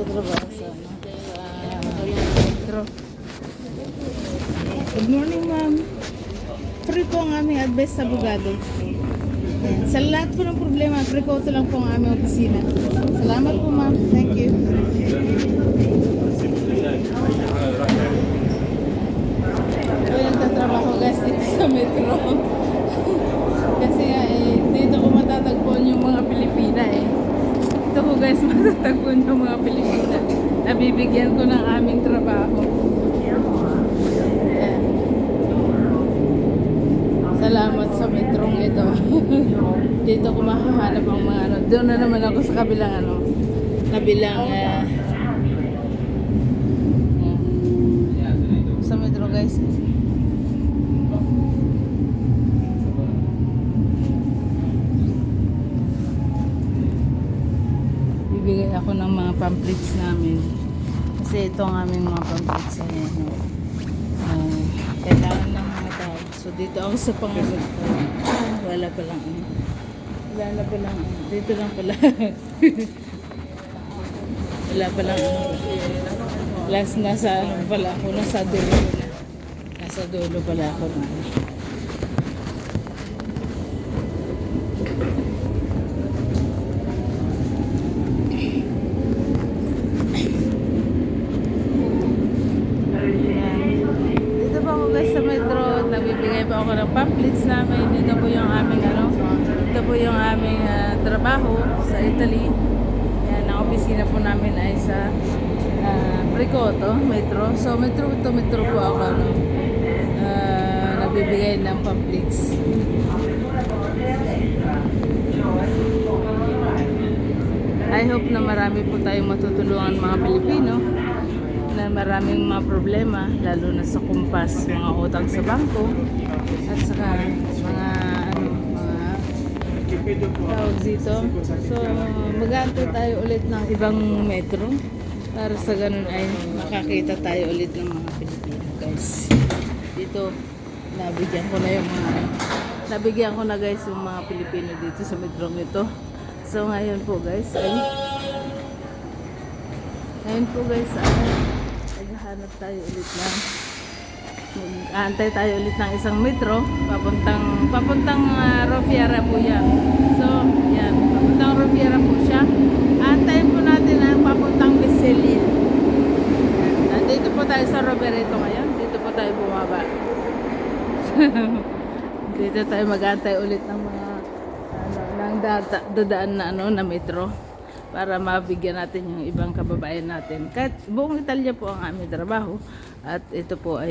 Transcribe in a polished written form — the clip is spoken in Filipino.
nagtatrabaho sa, metro. Good morning, ma'am. Free po ang aming advice sa abogado. Ayan. Sa lahat po ng problema, free po ito lang po ang aming opisina. Salamat po, ma'am. Thank you. Ako yung nagtatrabaho guys dito sa metro. Kasi dito ko matatagpuan yung mga Pilipina eh. Dito ko guys matatagpuan yung mga Pilipina. Nabibigyan ko ng aming trabaho. Ayan. Salamat sa metrong ito. Dito ko mahahanap ang mga ano. Doon na naman ako sa kabilang ano. Kabilang sa metro guys. Bibigay ako ng mga pamphlets namin. Kasi ito ang aming mga pamphlets. Kailangan ng mga tao. So dito ako sa pangalit ko. Wala pa lang. Wala pa lang. Dito lang pala. Wala pa lang. Last nasa ano pala ako. Nasa dulo na. Nasa dulo pala ako na. Sa metro, nagbibigay pa ako ng pamphlets namin. Dito po yung aming dito po yung aming trabaho sa Italy. Yan, ang opisina po namin ay sa Precoto, metro. So metro po ako nagbibigay ng pamphlets. I hope na marami po tayong matutulungan mga Pilipino na maraming mga problema, lalo na sa kumpas, mga utang sa bangko at saka mga tawag dito. So mag-aantay tayo ulit ng ibang metro para sa ganun ay makakita tayo ulit ng mga Pilipino guys. Dito nabigyan ko na guys yung mga Pilipino dito sa metro ito. So ngayon po guys hanap tayo ulit ng aantay tayo ulit ng isang metro papuntang Rofiera po yan. So yan, papuntang Rofiera po siya. Antayin po natin ang papuntang Visalia. Dito po tayo sa Roberto ngayon. Dito po tayo bumaba. Dito tayo mag-aantay ulit ng mga dadaan na na metro para mabigyan natin yung ibang kababayan natin. Kahit buong Italia po ang aming trabaho at ito po ay